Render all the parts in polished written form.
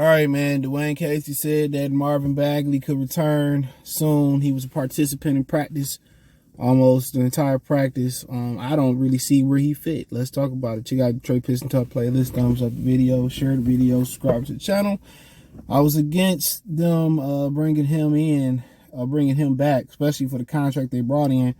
All right, man. Dwayne Casey said that Marvin Bagley could return soon. He was a participant in practice almost the entire practice. I don't really see where he fit. Let's talk about it. You got Trey Piston Talk playlist. Thumbs up the video, share the video, subscribe to the channel. I was against them bringing him back, especially for the contract they brought in.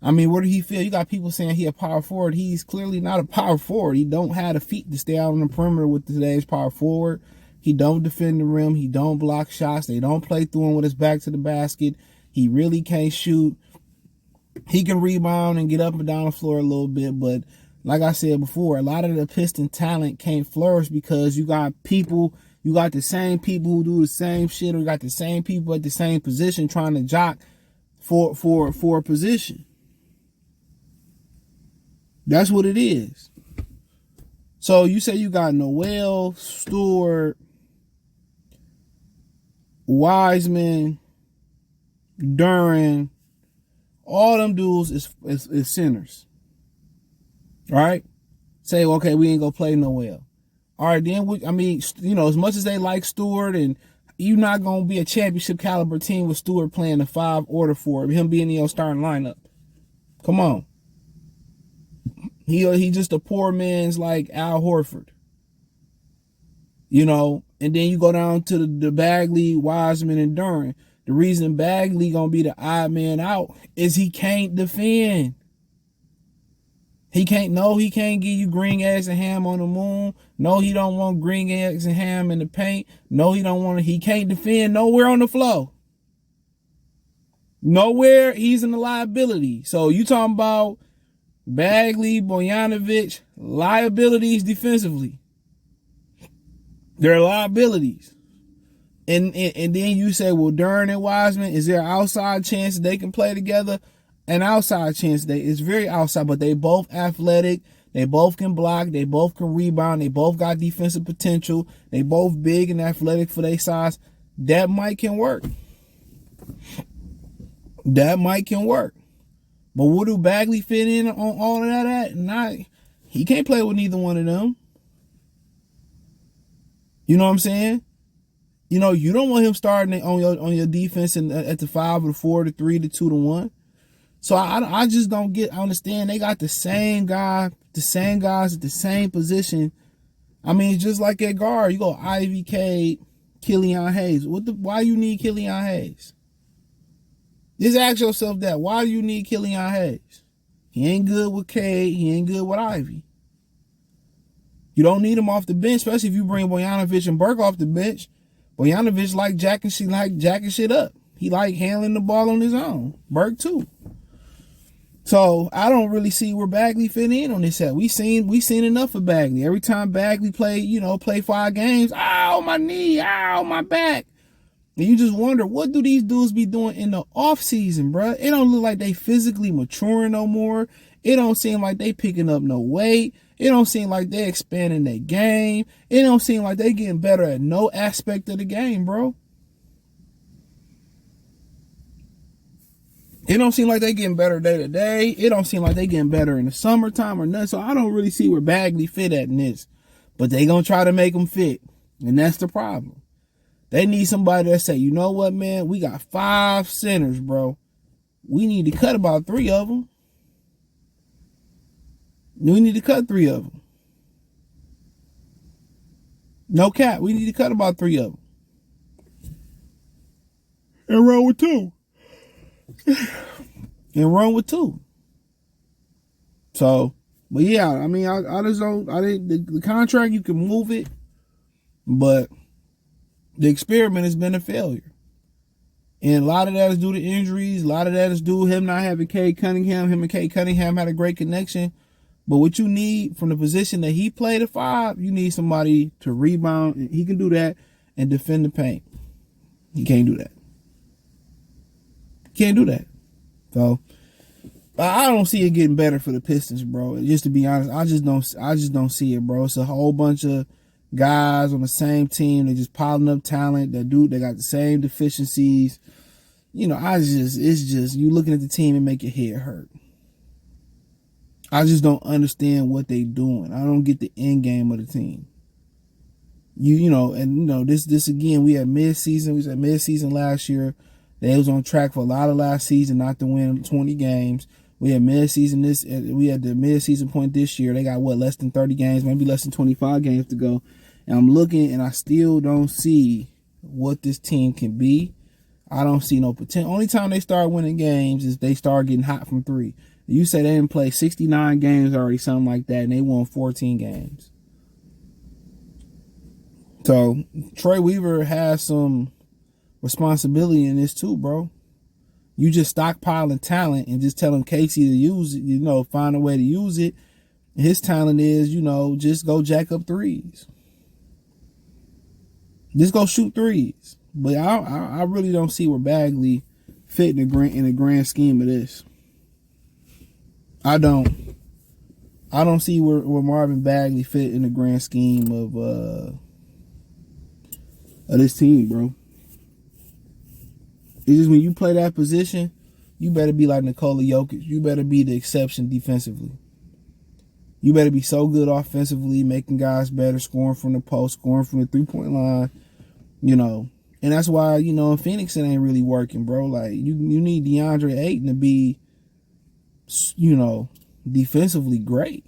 I mean, where did he feel? You got people saying he a power forward. He's clearly not a power forward. He don't have the feet to stay out on the perimeter with today's power forward. He don't defend the rim. He don't block shots. They don't play through him with his back to the basket. He really can't shoot. He can rebound and get up and down the floor a little bit, but like I said before, a lot of the Piston talent can't flourish because you got the same people who do the same shit, or you got the same people at the same position trying to jock for a position. That's what it is. So you say you got Noel, Stewart, Wiseman, Duren, all them dudes is centers. All right? Say, okay, we ain't gonna play Noel. All right, then, as much as they like Stewart, and you're not gonna be a championship caliber team with Stewart playing the 5 or the 4, him being in your starting lineup. Come on. He just a poor man's like Al Horford. And then you go down to the Bagley, Wiseman, and Duren. The reason Bagley gonna be the odd man out is he can't defend. He can't give you green eggs and ham on the moon. No, he don't want green eggs and ham in the paint. No, he can't defend nowhere on the floor. Nowhere, he's in the liability. So you talking about Bagley, Bojanovic, liabilities defensively. They're liabilities. And then you say, well, Duren and Wiseman, is there an outside chance they can play together? An outside chance. It's very outside, but they both athletic. They both can block. They both can rebound. They both got defensive potential. They both big and athletic for their size. That might can work. That might can work. But what do Bagley fit in on all of that at? He can't play with neither one of them. You know what I'm saying? You don't want him starting on your defense at the 5 or the 4, the 3, the 2, the 1. So I just don't understand. They got the same guys at the same position. I mean, it's just like at guard. You go Ivy, Cade, Killian Hayes. Why you need Killian Hayes? Just ask yourself that. Why do you need Killian Hayes? He ain't good with Cade. He ain't good with Ivy. You don't need him off the bench, especially if you bring Bojanovic and Burke off the bench. Bojanovic like jacking shit up. He like handling the ball on his own. Burke too. So I don't really see where Bagley fit in on this set. We seen enough of Bagley. Every time Bagley play 5 games, ow, my knee, ow, my back. And you just wonder, what do these dudes be doing in the off season, bruh? It don't look like they physically maturing no more. It don't seem like they picking up no weight. It don't seem like they expanding their game. It don't seem like they getting better at no aspect of the game, bro. It don't seem like they getting better day to day. It don't seem like they getting better in the summertime or nothing. So I don't really see where Bagley fit at in this. But they gonna try to make him fit. And that's the problem. They need somebody that say, you know what, man? We got 5 centers, bro. We need to cut about 3 of them. We need to cut 3 of them. No cap. We need to cut about 3 of them. And run with 2. So, but yeah, I mean, I just don't, the contract, you can move it, but the experiment has been a failure. And a lot of that is due to injuries. A lot of that is due to him not having Cade Cunningham. Him and Cade Cunningham had a great connection. But what you need from the position that he played at 5, you need somebody to rebound. And he can do that and defend the paint. He can't do that. Can't do that. So I don't see it getting better for the Pistons, bro. Just to be honest, I just don't see it, bro. It's a whole bunch of guys on the same team. They're just piling up talent. They got the same deficiencies. It's just you looking at the team and make your head hurt. I just don't understand what they doing. I don't get the end game of the team. This again, we had mid-season. We was at mid-season last year. They was on track for a lot of last season not to win 20 games. We had mid-season we had the mid-season point this year. They got less than 30 games, maybe less than 25 games to go. And I'm looking and I still don't see what this team can be. I don't see no potential. Only time they start winning games is they start getting hot from three. You say they didn't play 69 games already, something like that, and they won 14 games. So Troy Weaver has some responsibility in this too, bro. You just stockpiling talent and just telling Casey to use it, find a way to use it. His talent is, just go jack up threes. Just go shoot threes. But I really don't see where Bagley fit in the grand scheme of this. I don't see where Marvin Bagley fit in the grand scheme of this team, bro. It's just when you play that position, you better be like Nikola Jokic. You better be the exception defensively. You better be so good offensively, making guys better, scoring from the post, scoring from the three-point line, And that's why, in Phoenix it ain't really working, bro. Like, you need DeAndre Ayton to be, defensively great.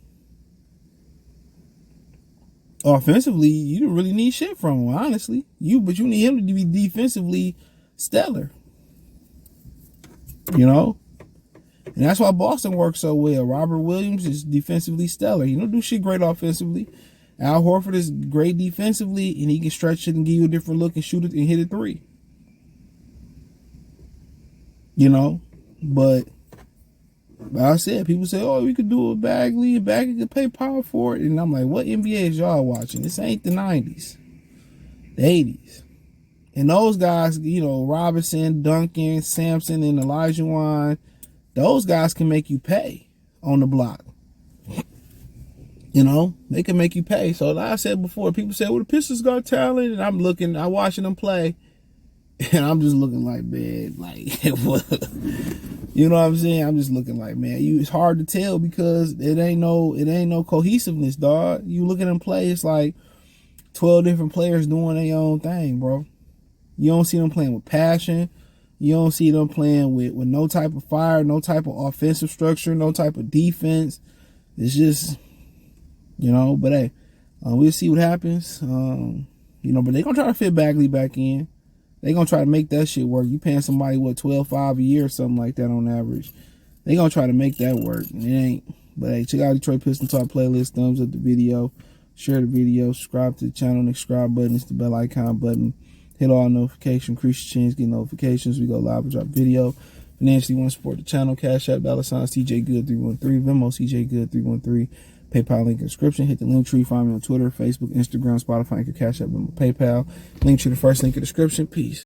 Offensively, you don't really need shit from him, honestly. But you need him to be defensively stellar. And that's why Boston works so well. Robert Williams is defensively stellar. He don't do shit great offensively. Al Horford is great defensively, and he can stretch it and give you a different look and shoot it and hit a three. But I said, people say, oh, we could do a Bagley, and Bagley could pay power for it. And I'm like, what NBA is y'all watching? This ain't the 90s, the 80s. And those guys, Robinson, Duncan, Sampson, and Elijah Wan, those guys can make you pay on the block. They can make you pay. So like I said before, people say, well, the Pistons got talent. And I'm watching them play. And I'm just looking like, man, what? You know what I'm saying? I'm just looking like, man, it's hard to tell because it ain't no cohesiveness, dog. You look at them play, it's like 12 different players doing their own thing, bro. You don't see them playing with passion. You don't see them playing with no type of fire, no type of offensive structure, no type of defense. It's just, but hey, we'll see what happens. But they're going to try to fit Bagley back in. They're going to try to make that shit work. You paying somebody, $12.5 a year or something like that on average. They're going to try to make that work. And it ain't. But hey, check out Detroit Pistons Talk playlist. Thumbs up the video. Share the video. Subscribe to the channel. The subscribe button is the bell icon button. Hit all notifications. Increase your chance. Get notifications. We go live and drop video. Financially want to support the channel. Cash App, $CJ Good 313. Venmo, CJ Good 313. PayPal link in the description. Hit the link tree. Find me on Twitter, Facebook, Instagram, Spotify, Anchor, Cash App, Venmo, PayPal. Link to the first link in the description. Peace.